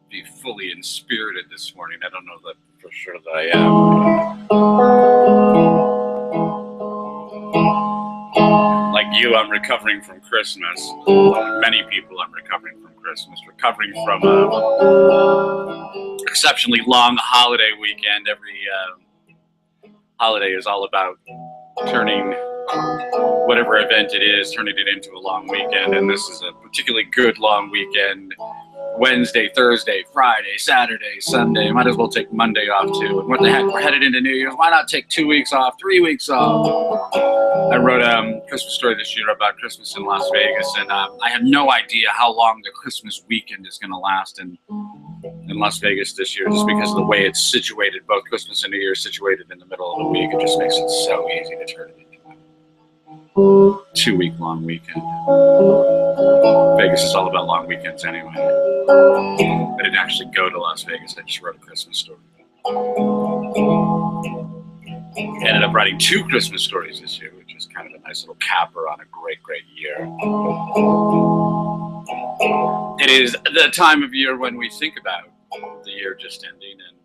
Be fully inspirited this morning. I don't know that for sure that I am. Like you, I'm recovering from Christmas. Many people, I'm recovering from Christmas. Recovering from an exceptionally long holiday weekend. Every holiday is all about turning whatever event it is, turning it into a long weekend, and this is a particularly good long weekend. Wednesday, Thursday, Friday, Saturday, Sunday. Might as well take Monday off too. And what the heck, we're headed into New Year's. Why not take 2 weeks off, 3 weeks off? I wrote a Christmas story this year about Christmas in Las Vegas, and I have no idea how long the Christmas weekend is going to last in Las Vegas this year, just because of the way it's situated. Both Christmas and New Year situated in the middle of the week. It just makes it so easy to turn it into a 2-week long weekend. Vegas is all about long weekends anyway. I didn't actually go to Las Vegas. I just wrote a Christmas story. I ended up writing 2 Christmas stories this year, which is kind of a nice little capper on a great, great year. It is the time of year when we think about the year just ending and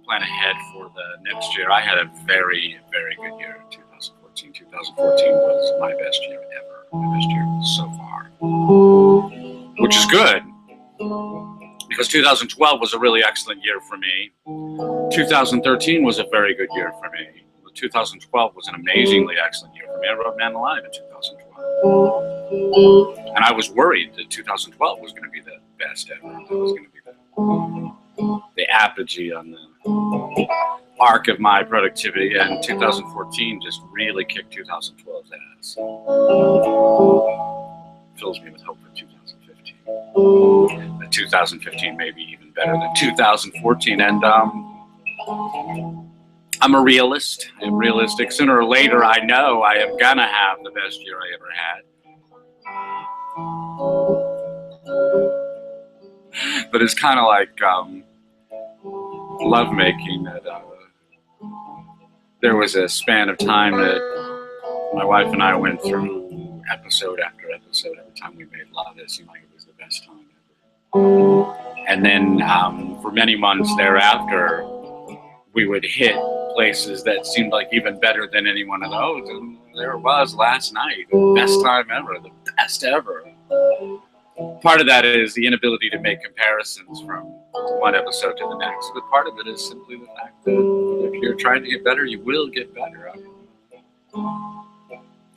plan ahead for the next year. I had a very, very good year in 2014. 2014 was my best year ever. My best year so far. Which is good, because 2012 was a really excellent year for me. 2013 was a very good year for me. 2012 was an amazingly excellent year for me. I wrote Man Alive in 2012. And I was worried that 2012 was going to be the best ever. It was going to be the apogee on the arc of my productivity, and 2014 just really kicked 2012's ass. Fills me with hope for 2015. But 2015 may be even better than 2014, and I'm a realist. I'm realistic. Sooner or later, I know I am gonna have the best year I ever had. But it's kind of like lovemaking. That there was a span of time that my wife and I went through episode after episode. Every time we made love, it seemed like it was the best time ever. And then for many months thereafter, we would hit places that seemed like even better than any one of those. And there it was last night, the best time ever, the best ever. Part of that is the inability to make comparisons from one episode to the next, but part of it is simply the fact that if you're trying to get better, you will get better.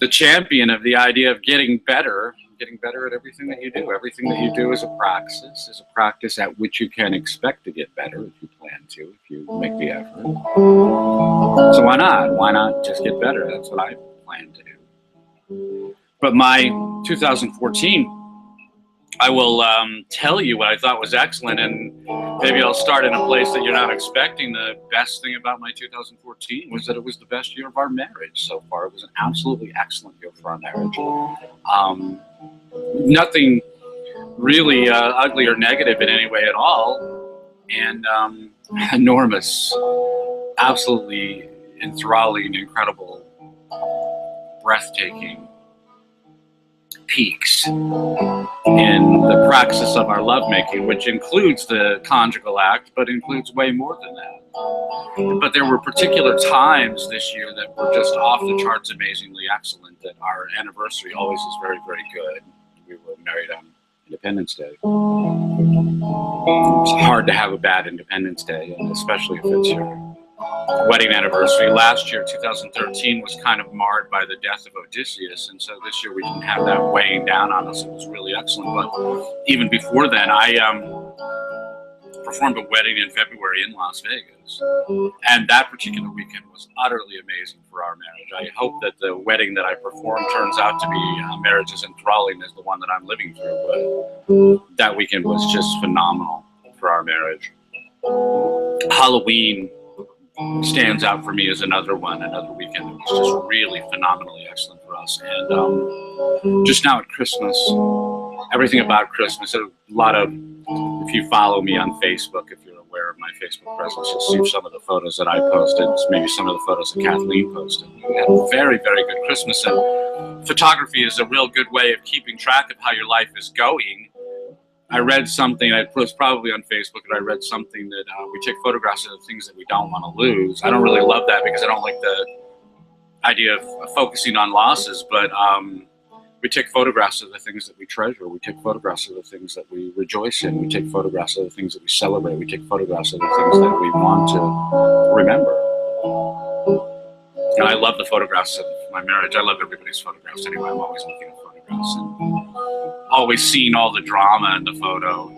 The champion of the idea of getting better at everything that you do. Everything that you do is a practice at which you can expect to get better if you plan to, if you make the effort. So why not? Why not just get better? That's what I plan to do. But my 2014, I will tell you what I thought was excellent, and maybe I'll start in a place that you're not expecting. The best thing about my 2014 was that it was the best year of our marriage so far. It was an absolutely excellent year for our marriage. Nothing really ugly or negative in any way at all, and enormous, absolutely enthralling, incredible, breathtaking peaks in the praxis of our lovemaking, which includes the conjugal act, but includes way more than that. But there were particular times this year that were just off the charts amazingly excellent, that our anniversary always is very, very good. We were married on Independence Day. It's hard to have a bad Independence Day, and especially if it's your wedding anniversary. Last year, 2013, was kind of marred by the death of Odysseus, and so this year we didn't have that weighing down on us. It was really excellent. But even before then, performed a wedding in February in Las Vegas. And that particular weekend was utterly amazing for our marriage. I hope that the wedding that I performed turns out to be a marriage as enthralling as the one that I'm living through. But that weekend was just phenomenal for our marriage. Halloween stands out for me as another weekend that was just really phenomenally excellent for us. And just now at Christmas, everything about Christmas, a lot of, if you follow me on Facebook, if you're aware of my Facebook presence, you'll see some of the photos that I posted, maybe some of the photos that Kathleen posted. We had a very, very good Christmas, and photography is a real good way of keeping track of how your life is going. I read something, it was probably on Facebook, and I read something that we take photographs of the things that we don't want to lose. I don't really love that because I don't like the idea of focusing on losses, but we take photographs of the things that we treasure. We take photographs of the things that we rejoice in. We take photographs of the things that we celebrate. We take photographs of the things that we want to remember. And I love the photographs of my marriage. I love everybody's photographs anyway. I'm always looking at photographs and always seeing all the drama in the photo.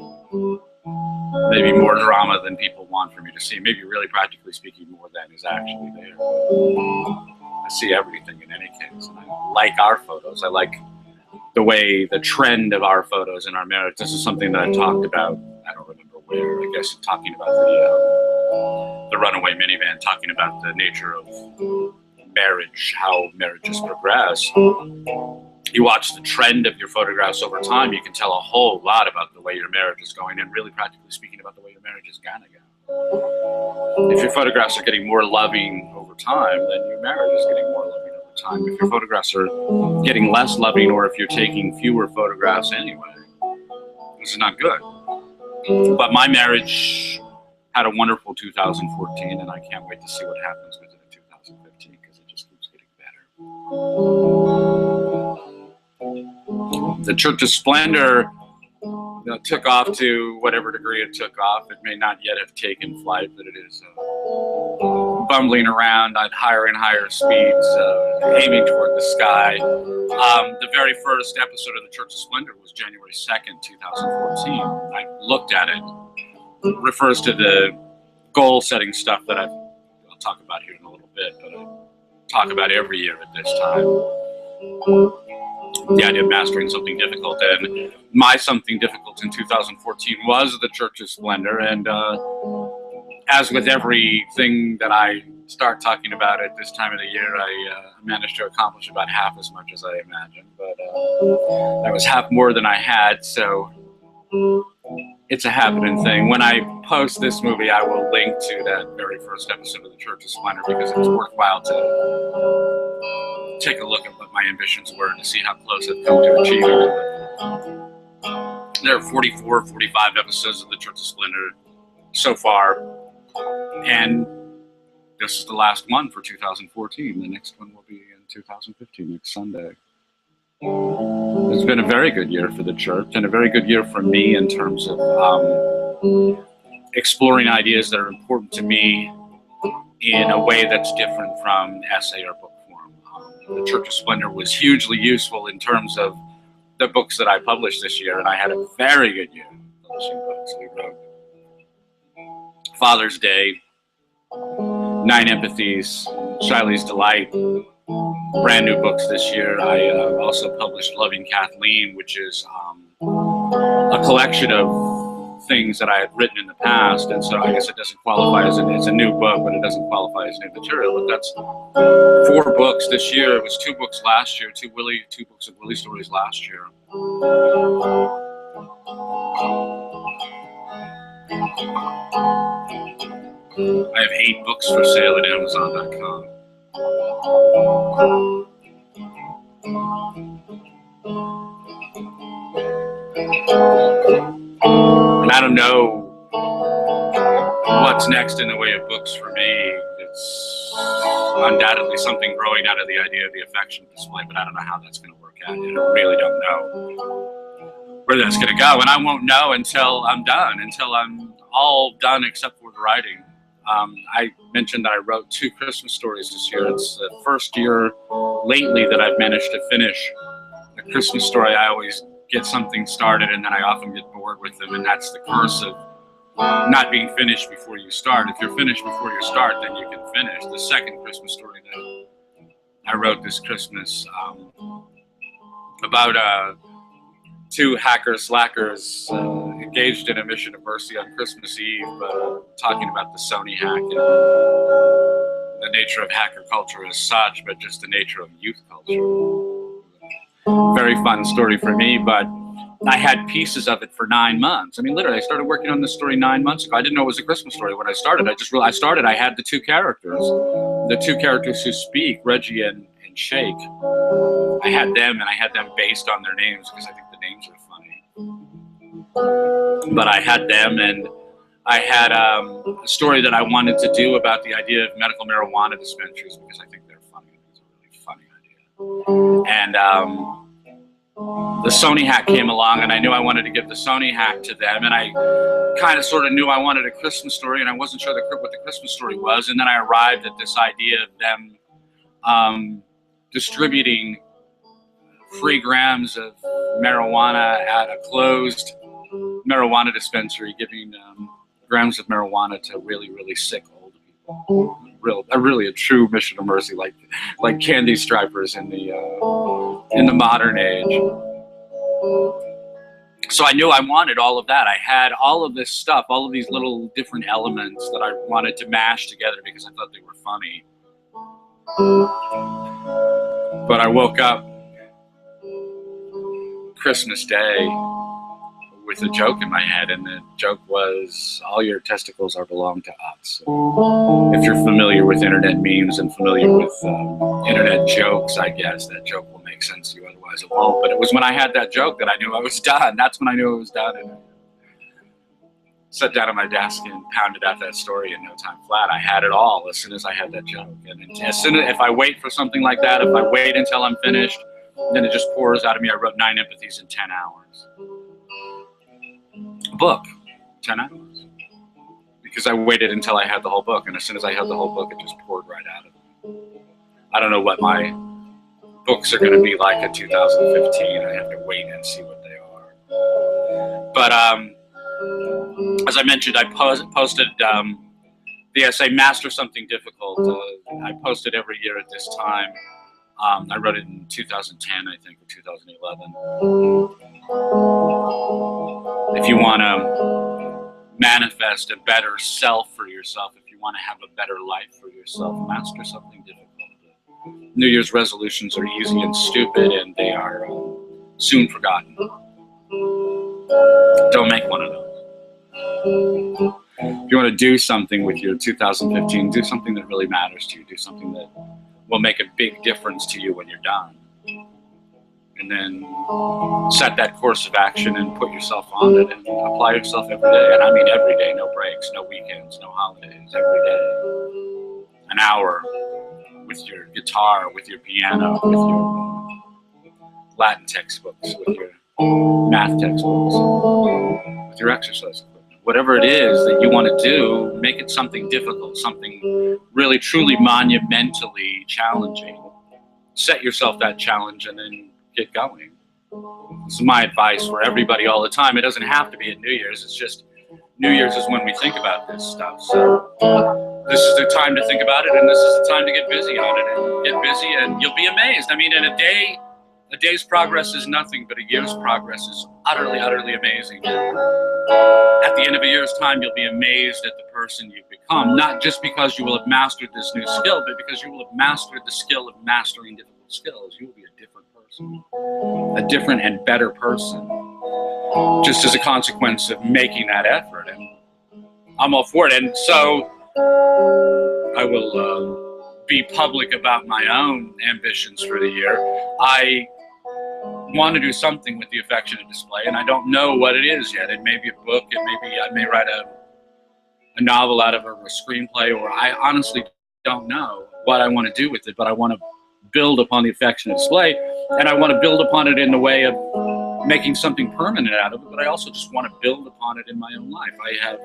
Maybe more drama than people want for me to see. Maybe really practically speaking, more than is actually there. I see everything in any case. And I like our photos. I like the way, the trend of our photos in our marriage. This is something that I talked about, I don't remember where, I guess talking about the runaway minivan, talking about the nature of marriage, how marriages progress. You watch the trend of your photographs over time, you can tell a whole lot about the way your marriage is going, and really practically speaking about the way your marriage is gonna go. If your photographs are getting more loving over time, then your marriage is getting more loving over time. If your photographs are getting less loving, or if you're taking fewer photographs anyway, this is not good. But my marriage had a wonderful 2014, and I can't wait to see what happens with it in 2015, because it just keeps getting better. The Church of Splendor took off to whatever degree it took off. It may not yet have taken flight, but it is bumbling around at higher and higher speeds, aiming toward the sky. The very first episode of the Church of Splendor was January 2nd, 2014. I looked at it. It refers to the goal-setting stuff that I'll talk about here in a little bit, but I talk about every year at this time. The idea of mastering something difficult, and my something difficult in 2014 was the Church of Splendor. And as with everything that I start talking about at this time of the year, I managed to accomplish about half as much as I imagined, but that was half more than I had, so it's a happening thing. When I post this movie, I will link to that very first episode of the Church of Splendor, because it's worthwhile to take a look at what my ambitions were to see how close I've come to achieving it. There are 44, 45 episodes of the Church of Splendor so far, and this is the last one for 2014. The next one will be in 2015, next Sunday. It's been a very good year for the church, and a very good year for me in terms of exploring ideas that are important to me in a way that's different from essay or book form. The Church of Splendor was hugely useful in terms of the books that I published this year, and I had a very good year publishing books. We wrote Father's Day, 9 Empathies, Shiley's Delight, brand new books this year. I also published Loving Kathleen, which is a collection of things that I had written in the past, and so I guess it doesn't qualify as it's a new book, but it doesn't qualify as new material. But that's 4 books this year. It was 2 books last year, 2 books of Willie stories last year. I have 8 books for sale at Amazon.com. And I don't know what's next in the way of books for me. It's undoubtedly something growing out of the idea of the affection display, but I don't know how that's going to work out. I really don't know where that's going to go, and I won't know until I'm done, until I'm all done except for the writing. I mentioned that I wrote 2 Christmas stories this year. It's the first year lately that I've managed to finish a Christmas story. I always get something started and then I often get bored with them, and that's The Curse of not being finished before you start. If you're finished before you start, then you can finish. The second Christmas story that I wrote this Christmas, about two hacker-slackers engaged in a mission of mercy on Christmas Eve, talking about the Sony hack and the nature of hacker culture as such, but just the nature of youth culture. Very fun story for me, but I had pieces of it for 9 months. I mean, literally, I started working on this story 9 months ago. I didn't know it was a Christmas story when I started. I just realized I had the two characters who speak, Reggie and Shake. I had them, and I had them based on their names because I think the names are funny. But I had them, and I had a story that I wanted to do about the idea of medical marijuana dispensaries because I think they're funny. It's a really funny idea. And the Sony hack came along, and I knew I wanted to give the Sony hack to them, and I kind of sort of knew I wanted a Christmas story, and I wasn't sure what the Christmas story was, and then I arrived at this idea of them distributing free grams of marijuana at a closed marijuana dispensary, giving grams of marijuana to really, really sick old people. Really a true mission of mercy, like candy stripers in the modern age. So I knew I wanted all of that. I had all of this stuff, all of these little different elements that I wanted to mash together because I thought they were funny. But I woke up Christmas Day with a joke in my head, and the joke was, all your testicles belong to us. If you're familiar with internet memes and familiar with internet jokes, I guess that joke will make sense to you, otherwise it won't. But it was when I had that joke that I knew I was done. That's when I knew I was done. And I sat down at my desk and pounded out that story in no time flat. I had it all as soon as I had that joke. And if I wait for something like that, if I wait until I'm finished, then it just pours out of me. I wrote 9 empathies in 10 hours. A book, 10 hours. Because I waited until I had the whole book, and as soon as I had the whole book, it just poured right out of me. I don't know what my books are going to be like in 2015. I have to wait and see what they are. But as I mentioned, I posted the essay Master Something Difficult. I post it every year at this time. I wrote it in 2010, I think, or 2011. If you want to manifest a better self for yourself, if you want to have a better life for yourself, master something difficult. New Year's resolutions are easy and stupid, and they are soon forgotten. Don't make one of those. If you want to do something with your 2015, do something that really matters to you. Do something that will make a big difference to you when you're done. And then set that course of action and put yourself on it and apply yourself every day. And I mean every day, no breaks, no weekends, no holidays, every day. An hour with your guitar, with your piano, with your Latin textbooks, with your math textbooks, with your exercise equipment. Whatever it is that you want to do, make it something difficult, something really, truly monumentally challenging. Set yourself that challenge and then get going. This is my advice for everybody all the time. It doesn't have to be at New Year's. It's just New Year's is when we think about this stuff. So this is the time to think about it, and this is the time to get busy on it. And get busy, and you'll be amazed. I mean, in a day's progress is nothing, but a year's progress is utterly, utterly amazing. At the end of a year's time, you'll be amazed at the person you've become, not just because you will have mastered this new skill, but because you will have mastered the skill of mastering difficult skills. You will be a different person, a different and better person, just as a consequence of making that effort. And I'm all for it. And so I will be public about my own ambitions for the year. I want to do something with the affectionate display, and I don't know what it is yet. It may be a book, I may write a novel out of it, or a screenplay, or I honestly don't know what I want to do with it, but I want to build upon the affectionate display, and I want to build upon it in the way of making something permanent out of it, but I also just want to build upon it in my own life. I have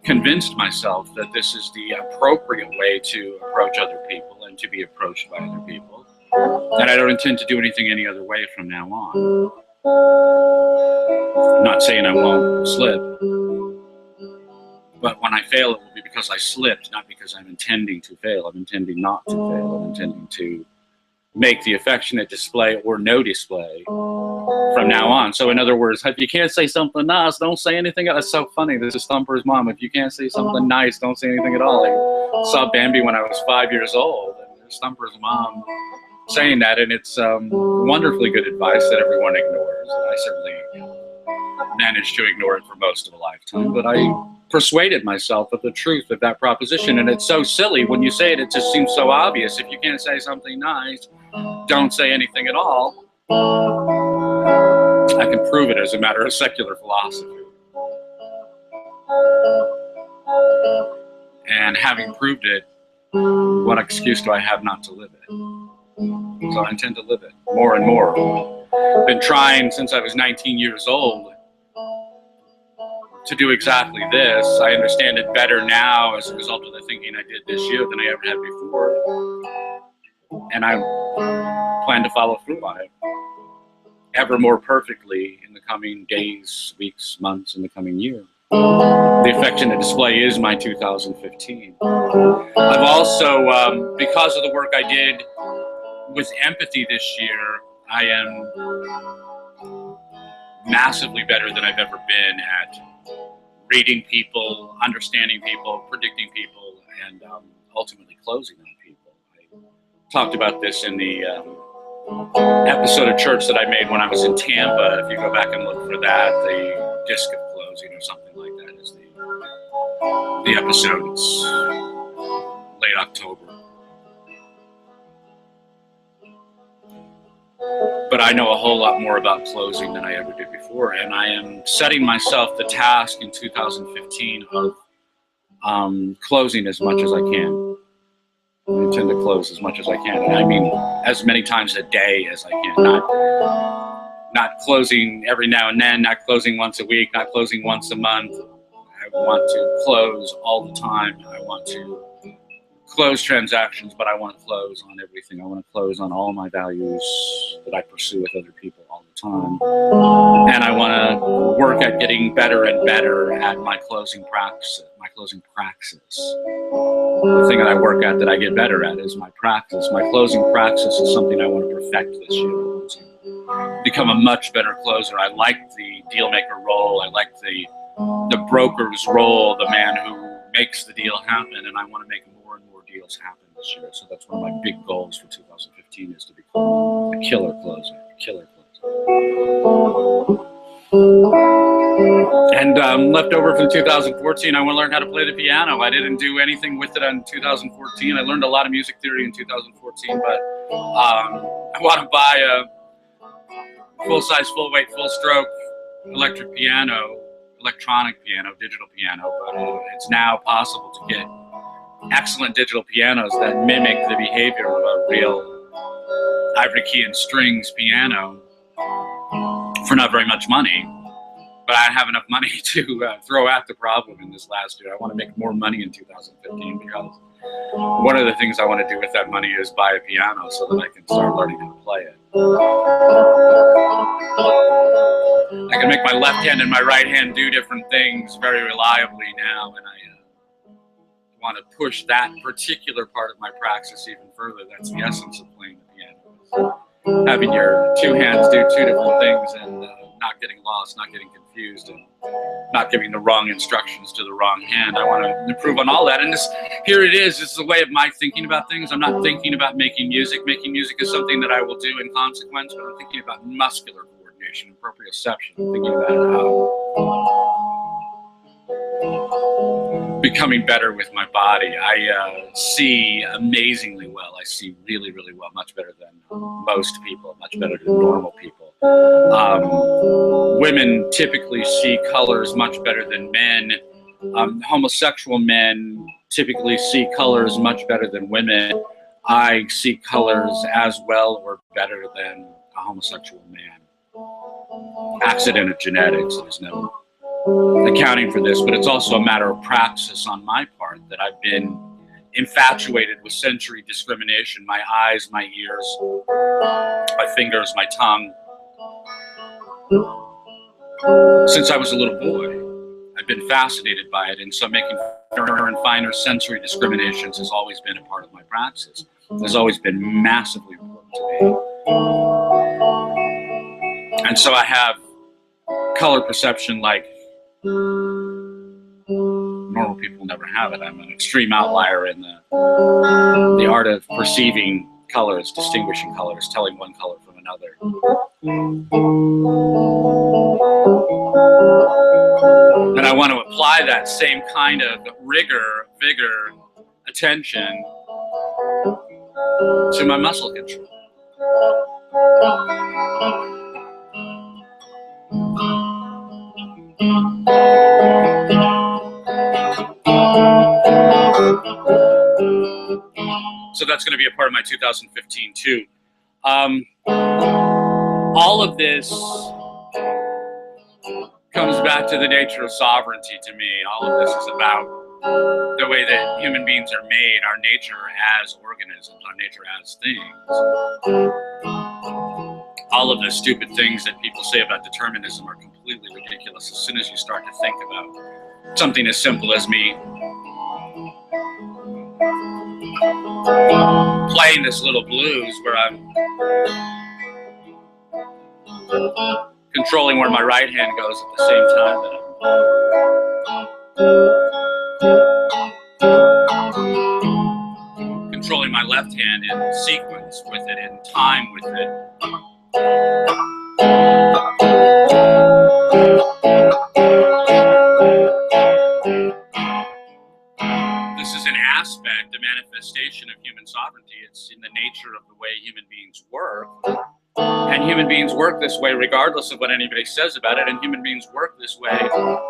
convinced myself that this is the appropriate way to approach other people and to be approached by other people. And I don't intend to do anything any other way from now on. I'm not saying I won't slip. But when I fail, it will be because I slipped, not because I'm intending to fail. I'm intending not to fail. I'm intending to make the affectionate display or no display from now on. So in other words, if you can't say something nice, don't say anything else. It's so funny. This is Thumper's mom. If you can't say something nice, don't say anything at all. I saw Bambi when I was 5 years old, and there's Thumper's mom saying that, and it's wonderfully good advice that everyone ignores. And I certainly managed to ignore it for most of a lifetime, but I persuaded myself of the truth of that proposition. And it's so silly when you say it, it just seems so obvious. If you can't say something nice, don't say anything at all. I can prove it as a matter of secular philosophy. And having proved it, what excuse do I have not to live it? So I intend to live it more and more. I've been trying since I was 19 years old to do exactly this. I understand it better now as a result of the thinking I did this year than I ever had before. And I plan to follow through on it ever more perfectly in the coming days, weeks, months, in the coming year. The affectionate display is my 2015. I've also, because of the work I did with empathy this year, I am massively better than I've ever been at reading people, understanding people, predicting people, and ultimately closing on people. I talked about this in the episode of Church that I made when I was in Tampa. If you go back and look for that, the disc of closing or something like that is the episode. It's late October. But I know a whole lot more about closing than I ever did before, and I am setting myself the task in 2015 of closing as much as I can. I intend to close as much as I can, and I mean as many times a day as I can. Not closing every now and then, not closing once a week, not closing once a month. I want to close all the time. I want to close transactions, but I want to close on everything. I want to close on all my values that I pursue with other people all the time. And I want to work at getting better and better at my closing praxis. The thing that I work at that I get better at is my practice. My closing praxis is something I want to perfect this year. I want to become a much better closer. I like the deal maker role. I like the broker's role, the man who makes the deal happen, and I want to make more and more deals happen this year. So that's one of my big goals for 2015 is to become a killer closer. And left over from 2014, I want to learn how to play the piano. I didn't do anything with it in 2014. I learned a lot of music theory in 2014, but I want to buy a full-size, full-weight, full-stroke electronic piano, digital piano, but it's now possible to get excellent digital pianos that mimic the behavior of a real ivory key and strings piano for not very much money. But I have enough money to throw at the problem in this last year. I want to make more money in 2015 because one of the things I want to do with that money is buy a piano so that I can start learning how to play it. I can make my left hand and my right hand do different things very reliably now, and I want to push that particular part of my praxis even further. That's the essence of playing the piano. Having your two hands do two different things and not getting lost, not getting confused, and not giving the wrong instructions to the wrong hand. I want to improve on all that. And here it is. This is a way of my thinking about things. I'm not thinking about making music. Making music is something that I will do in consequence, but I'm thinking about muscular coordination and proprioception. I'm thinking about becoming better with my body. I see amazingly well. I see really, really well, much better than most people, much better than normal people. Women typically see colors much better than men. Homosexual men typically see colors much better than women. I see colors as well or better than a homosexual man. Accidental genetics, there's no accounting for this, but it's also a matter of praxis on my part that I've been infatuated with sensory discrimination. My eyes, my ears, my fingers, my tongue. Since I was a little boy, I've been fascinated by it, and so making finer and finer sensory discriminations has always been a part of my praxis. Has always been massively important to me. And so I have color perception like normal people never have it. I'm an extreme outlier in the art of perceiving colors, distinguishing colors, telling one color from another. And I want to apply that same kind of rigor, vigor, attention to my muscle control. So that's going to be a part of my 2015 too. All of this comes back to the nature of sovereignty to me. All of this is about the way that human beings are made, our nature as organisms, our nature as things. All of the stupid things that people say about determinism are completely ridiculous as soon as you start to think about something as simple as me playing this little blues where I'm controlling where my right hand goes at the same time that I'm controlling my left hand in sequence with it, in time with it. This is an aspect, a manifestation of human sovereignty. It's in the nature of the way human beings work. And human beings work this way regardless of what anybody says about it. And human beings work this way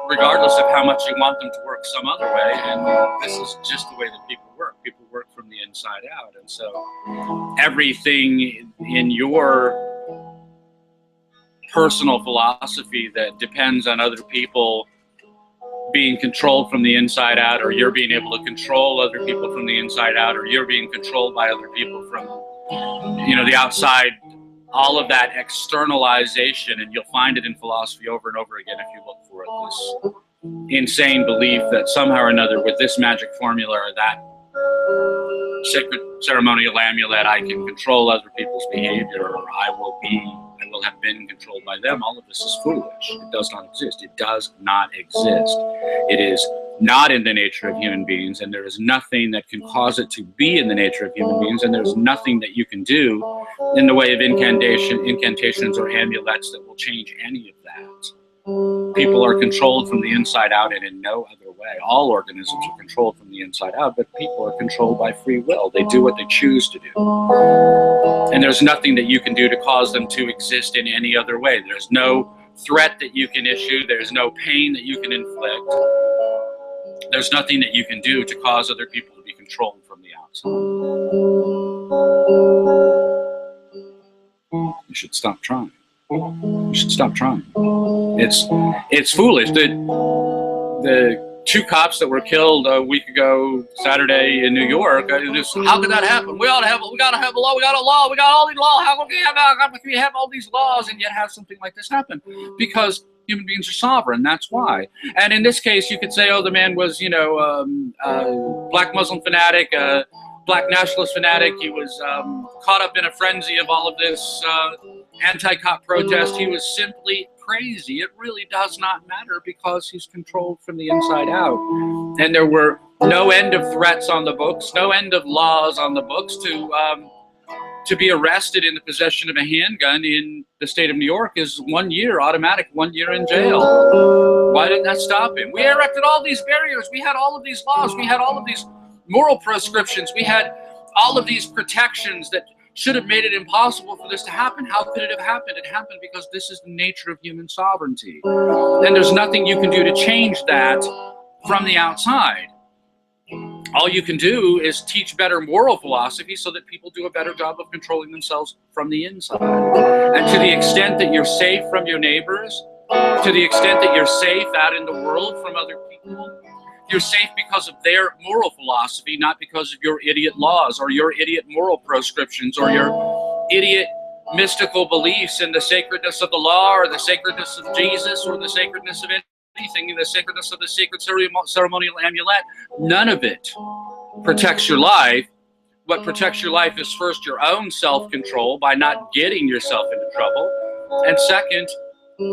regardless of how much you want them to work some other way. And this is just the way that people work. People work from the inside out. And so everything in your personal philosophy that depends on other people being controlled from the inside out, or you're being able to control other people from the inside out, or you're being controlled by other people from, the outside, all of that externalization, and you'll find it in philosophy over and over again if you look for it, this insane belief that somehow or another with this magic formula or that sacred ceremonial amulet I can control other people's behavior, or I will have been controlled by them. All of this is foolish. It does not exist. It does not exist. It is not in the nature of human beings, and there is nothing that can cause it to be in the nature of human beings, and there's nothing that you can do in the way of incantations or amulets that will change any of that. People are controlled from the inside out and in no other way. All organisms are controlled from the inside out, but people are controlled by free will. They do what they choose to do. And there's nothing that you can do to cause them to exist in any other way. There's no threat that you can issue. There's no pain that you can inflict. There's nothing that you can do to cause other people to be controlled from the outside. You should stop trying. You should stop trying. It's foolish. The two cops that were killed a week ago Saturday in New York, how could that happen? We gotta have a law. We got a law. We got all these laws. How can we have all these laws and yet have something like this happen? Because human beings are sovereign. That's why. And in this case, you could say, oh, the man was, black Muslim fanatic, black nationalist fanatic. He was caught up in a frenzy of all of this anti-cop protest. He was simply crazy. It really does not matter because he's controlled from the inside out. And there were no end of threats on the books, no end of laws on the books to be arrested in the possession of a handgun in the state of New York is 1 year, automatic 1 year in jail. Why didn't that stop him? We erected all these barriers. We had all of these laws. We had all of these moral prescriptions. We had all of these protections that should have made it impossible for this to happen. How could it have happened? It happened because this is the nature of human sovereignty. And there's nothing you can do to change that from the outside. All you can do is teach better moral philosophy so that people do a better job of controlling themselves from the inside. And to the extent that you're safe from your neighbors, to the extent that you're safe out in the world from other people, you're safe because of their moral philosophy, not because of your idiot laws or your idiot moral proscriptions or your idiot mystical beliefs in the sacredness of the law or the sacredness of Jesus or the sacredness of anything in the sacredness of the sacred ceremonial amulet. None of it protects your life. What protects your life is first your own self-control by not getting yourself into trouble. And second,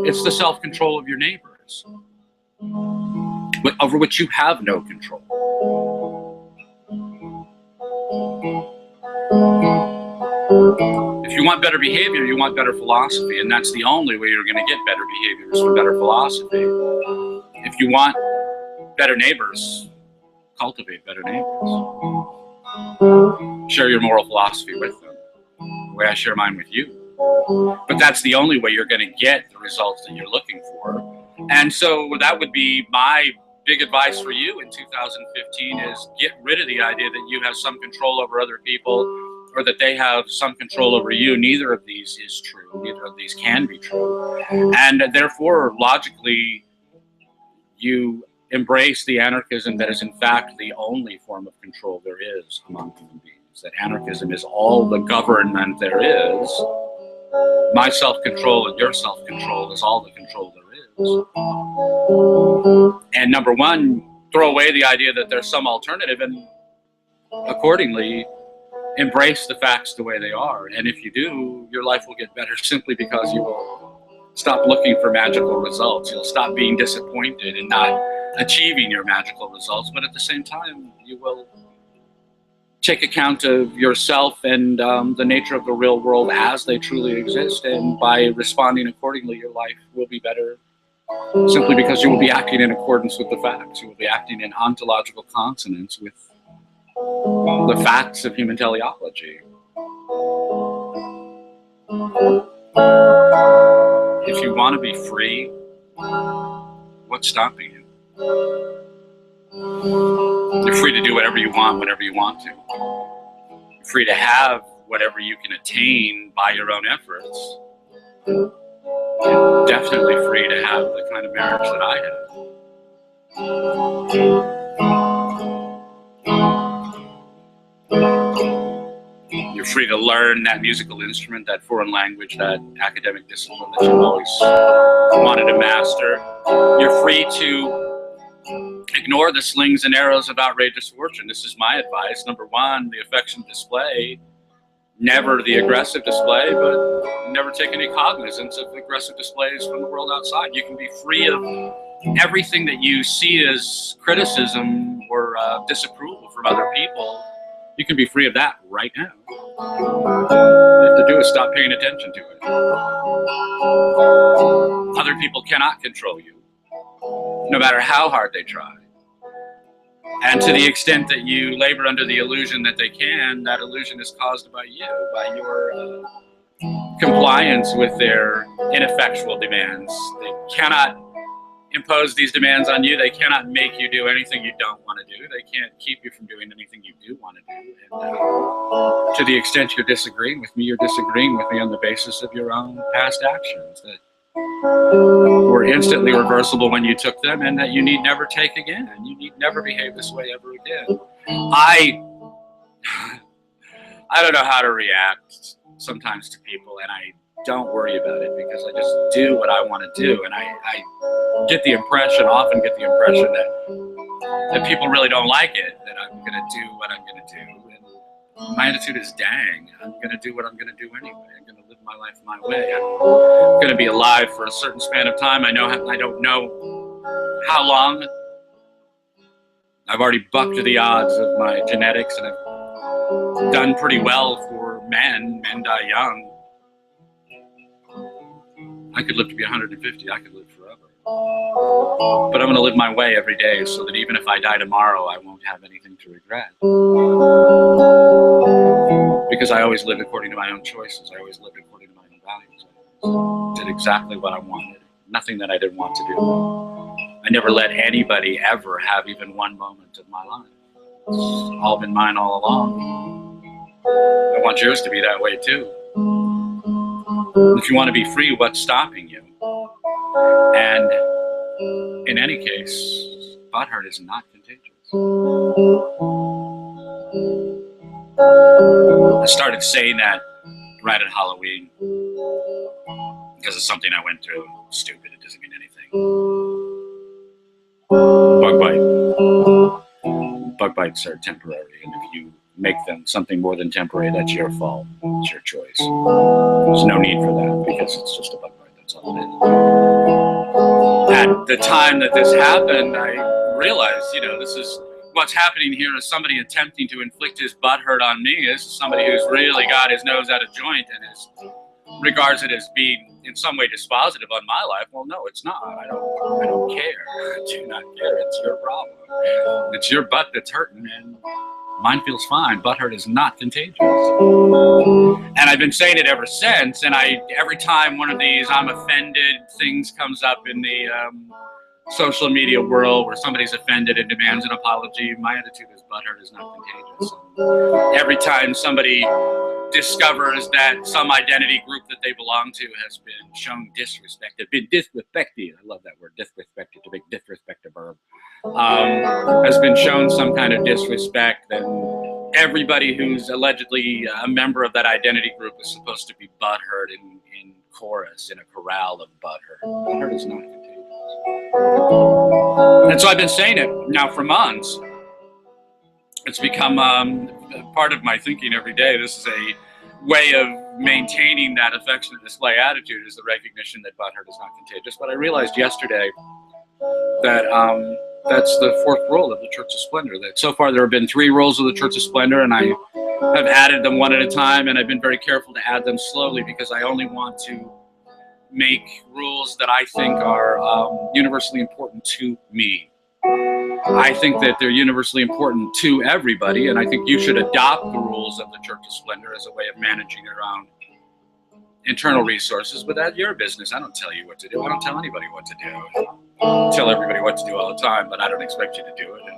it's the self-control of your neighbors, over which you have no control. If you want better behavior, you want better philosophy, and that's the only way you're going to get better behavior is from better philosophy. If you want better neighbors, cultivate better neighbors. Share your moral philosophy with them, the way I share mine with you. But that's the only way you're going to get the results that you're looking for. And so that would be my big advice for you in 2015 is get rid of the idea that you have some control over other people or that they have some control over you. Neither of these is true. Neither of these can be true. And therefore, logically, you embrace the anarchism that is in fact the only form of control there is among human beings. That anarchism is all the government there is. My self-control and your self-control is all the control there is. And number one, throw away the idea that there's some alternative and accordingly embrace the facts the way they are. And if you do, your life will get better simply because you will stop looking for magical results. You'll stop being disappointed in not achieving your magical results, but at the same time, you will take account of yourself and the nature of the real world as they truly exist, and by responding accordingly, your life will be better simply because you will be acting in accordance with the facts. You will be acting in ontological consonance with the facts of human teleology. If you want to be free, what's stopping you? You're free to do whatever you want, whenever you want to. You're free to have whatever you can attain by your own efforts. You're definitely free to have the kind of marriage that I have. You're free to learn that musical instrument, that foreign language, that academic discipline that you've always wanted to master. You're free to ignore the slings and arrows of outrageous fortune. This is my advice. Number one, the affection display. Never the aggressive display, but never take any cognizance of aggressive displays from the world outside. You can be free of everything that you see as criticism or disapproval from other people. You can be free of that right now. All you have to do is stop paying attention to it. Other people cannot control you, no matter how hard they try. And to the extent that you labor under the illusion that they can, that illusion is caused by you, by your compliance with their ineffectual demands. They cannot impose these demands on you. They cannot make you do anything you don't want to do. They can't keep you from doing anything you do want to do. And to the extent you're disagreeing with me, you're disagreeing with me on the basis of your own past actions that were instantly reversible when you took them, and that you need never take again. You need never behave this way ever again. I don't know how to react sometimes to people, and I don't worry about it because I just do what I want to do, and I get the impression, often get the impression that people really don't like it, that I'm going to do what I'm going to do. And my attitude is, dang, I'm going to do what I'm going to do anyway. I'm going to live my life my way. I'm going to be alive for a certain span of time. I don't know how long. I've already bucked the odds of my genetics, and I've done pretty well for men. Men die young. I could live to be 150. I could live forever. But I'm going to live my way every day so that even if I die tomorrow, I won't have anything to regret. Because I always lived according to my own choices. I always lived according to my own values. I did exactly what I wanted. Nothing that I didn't want to do. I never let anybody ever have even one moment of my life. It's all been mine all along. I want yours to be that way too. If you want to be free, what's stopping you? And in any case, butthurt is not contagious. I started saying that right at Halloween because it's something I went through. Stupid, it doesn't mean anything. Bug bite. Bug bites are temporary, and if you make them something more than temporary, that's your fault. It's your choice. There's no need for that because it's just a bug bite. That's all it is. At the time that this happened, I realized, this is what's happening here is somebody attempting to inflict his butthurt on me. This is somebody who's really got his nose out of joint and regards it as being in some way dispositive on my life. Well, no, it's not. I don't care. I do not care. It's your problem. It's your butt that's hurting, and mine feels fine. Butthurt is not contagious. And I've been saying it ever since, and every time one of these I'm offended things comes up in the social media world where somebody's offended and demands an apology, my attitude is butthurt is not contagious. Every time somebody discovers that some identity group that they belong to has been shown disrespect, been disrespected, I love that word, disrespected, to make disrespect a verb, has been shown some kind of disrespect, then everybody who's allegedly a member of that identity group is supposed to be butthurt in chorus, in a chorale of butthurt. Butthurt is not contagious. And so I've been saying it now for months. It's become part of my thinking every day. This is a way of maintaining that affectionate display attitude, is the recognition that butthurt is not contagious. But I realized yesterday that that's the fourth rule of the Church of Splendor. That so far there have been 3 rules of the Church of Splendor, and I have added them one at a time, and I've been very careful to add them slowly because I only want to make rules that I think are universally important to me. I think that they're universally important to everybody, and I think you should adopt the rules of the Church of Splendor as a way of managing your own internal resources, but that's your business. I don't tell you what to do. I don't tell anybody what to do. I tell everybody what to do all the time, but I don't expect you to do it. And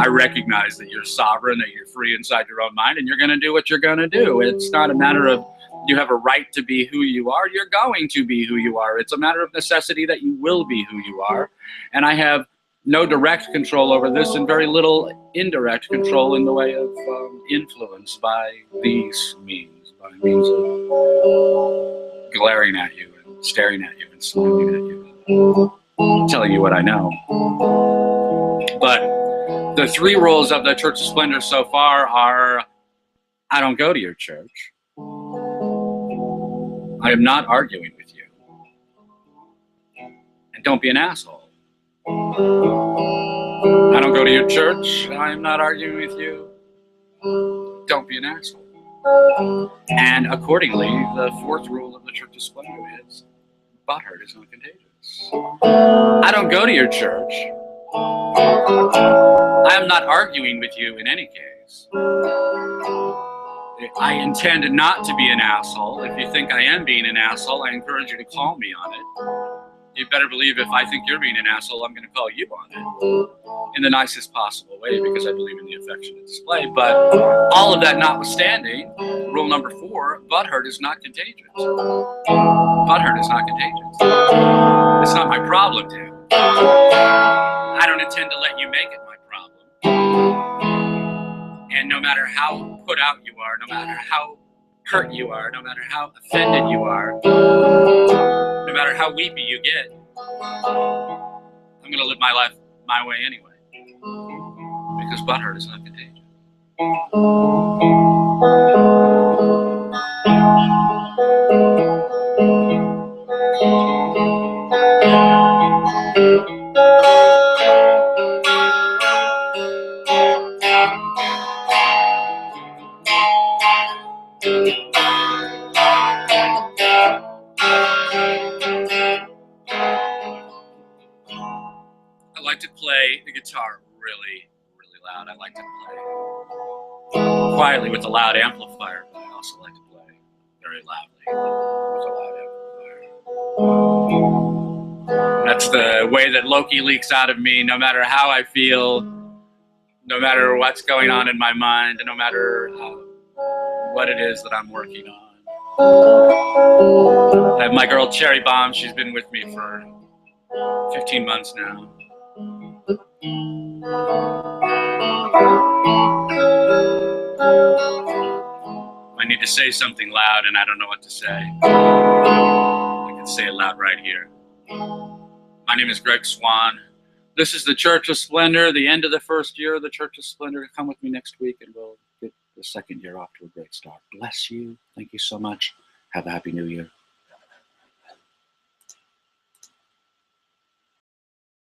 I recognize that you're sovereign, that you're free inside your own mind, and you're going to do what you're going to do. It's not a matter of you have a right to be who you are. You're going to be who you are. It's a matter of necessity that you will be who you are. And I have no direct control over this and very little indirect control in the way of influence by these means, by means of glaring at you and staring at you and smiling at you, telling you what I know. But the 3 rules of the Church of Splendor so far are: I don't go to your church. I am not arguing with you. And don't be an asshole. I don't go to your church. I am not arguing with you. Don't be an asshole. And accordingly, the 4th rule of the Church of Splendor is butthurt is not contagious. I don't go to your church. I am not arguing with you in any case. I intend not to be an asshole. If you think I am being an asshole, I encourage you to call me on it. You better believe if I think you're being an asshole, I'm going to call you on it in the nicest possible way because I believe in the affectionate display. But all of that notwithstanding, rule number 4, butthurt is not contagious. Butthurt is not contagious. It's not my problem, dude. I don't intend to let you make it my problem. And no matter how put out you are, no matter how hurt you are, no matter how offended you are, no matter how weepy you get, I'm going to live my life my way anyway. Because butthurt is not contagious. I like to play the guitar really, really loud. I like to play quietly with a loud amplifier, but I also like to play very loudly with a loud amplifier. That's the way that Loki leaks out of me, no matter how I feel, no matter what's going on in my mind, no matter what it is that I'm working on. I have my girl Cherry Bomb. She's been with me for 15 months now. I need to say something loud and I don't know what to say. I can say it loud right here. My name is Swann. This is the Church of Splendor, the end of the first year of the Church of Splendor. Come with me next week and we'll get the second year off to a great start. Bless you. Thank you so much. Have a happy new year.